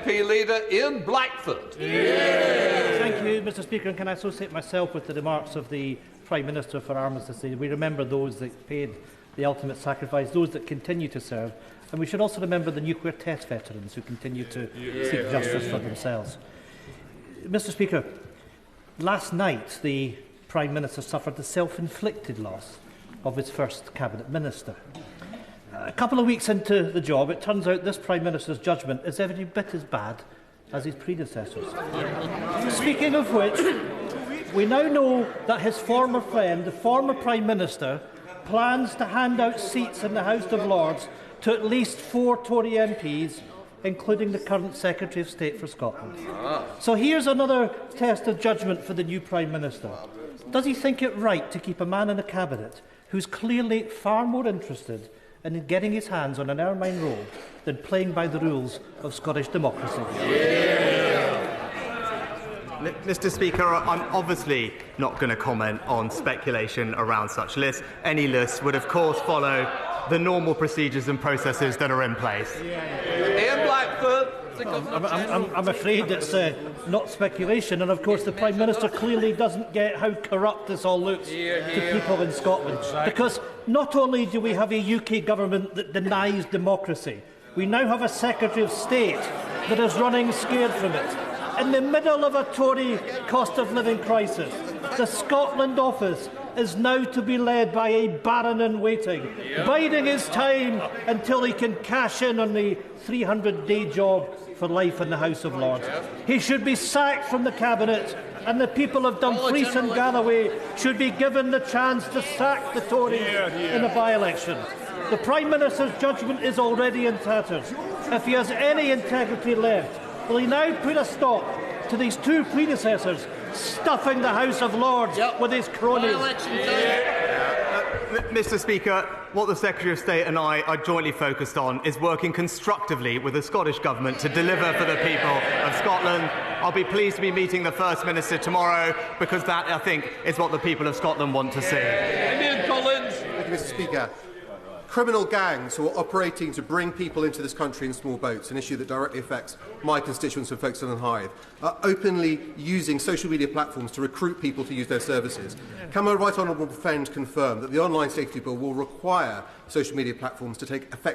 SNP leader in Blackford. Thank you, Mr Speaker. And can I associate myself with the remarks of the Prime Minister for Armistice Day? We remember those that paid the ultimate sacrifice, those that continue to serve, and we should also remember the nuclear test veterans who continue to seek justice for themselves. Mr Speaker, last night the Prime Minister suffered the self-inflicted loss of his first Cabinet Minister. A couple of weeks into the job, it turns out this Prime Minister's judgment is every bit as bad as his predecessors. Speaking of which, we now know that his former friend, the former Prime Minister, plans to hand out seats in the House of Lords to at least 4 Tory MPs, including the current Secretary of State for Scotland. So here's another test of judgment for the new Prime Minister. Does he think it right to keep a man in a cabinet who's clearly far more interested in getting his hands on an ermine robe than playing by the rules of Scottish democracy? Mr Speaker, I'm obviously not going to comment on speculation around such lists. Any list would, of course, follow the normal procedures and processes that are in place. In Blackford. I'm afraid it's not speculation, and of course the Prime Minister clearly doesn't get how corrupt this all looks to people in Scotland. Because not only do we have a UK government that denies democracy, we now have a Secretary of State that is running scared from it. In the middle of a Tory cost of living crisis, the Scotland office is now to be led by a Baron-in-waiting, biding his time until he can cash in on the 300-day job for life in the House of Lords. He should be sacked from the Cabinet, and the people of Dumfries and Galloway should be given the chance to sack the Tories in a by-election. The Prime Minister's judgment is already in tatters. If he has any integrity left, will he now put a stop to these 2 predecessors stuffing the House of Lords with his cronies? Mr Speaker, what the Secretary of State and I are jointly focused on is working constructively with the Scottish Government to deliver for the people of Scotland. I'll be pleased to be meeting the First Minister tomorrow, because that, I think, is what the people of Scotland want to see. Thank you, Mr Speaker. Criminal gangs who are operating to bring people into this country in small boats, an issue that directly affects my constituents of Folkestone and Hythe, are openly using social media platforms to recruit people to use their services. Can my right honourable friend confirm that the online safety bill will require social media platforms to take effective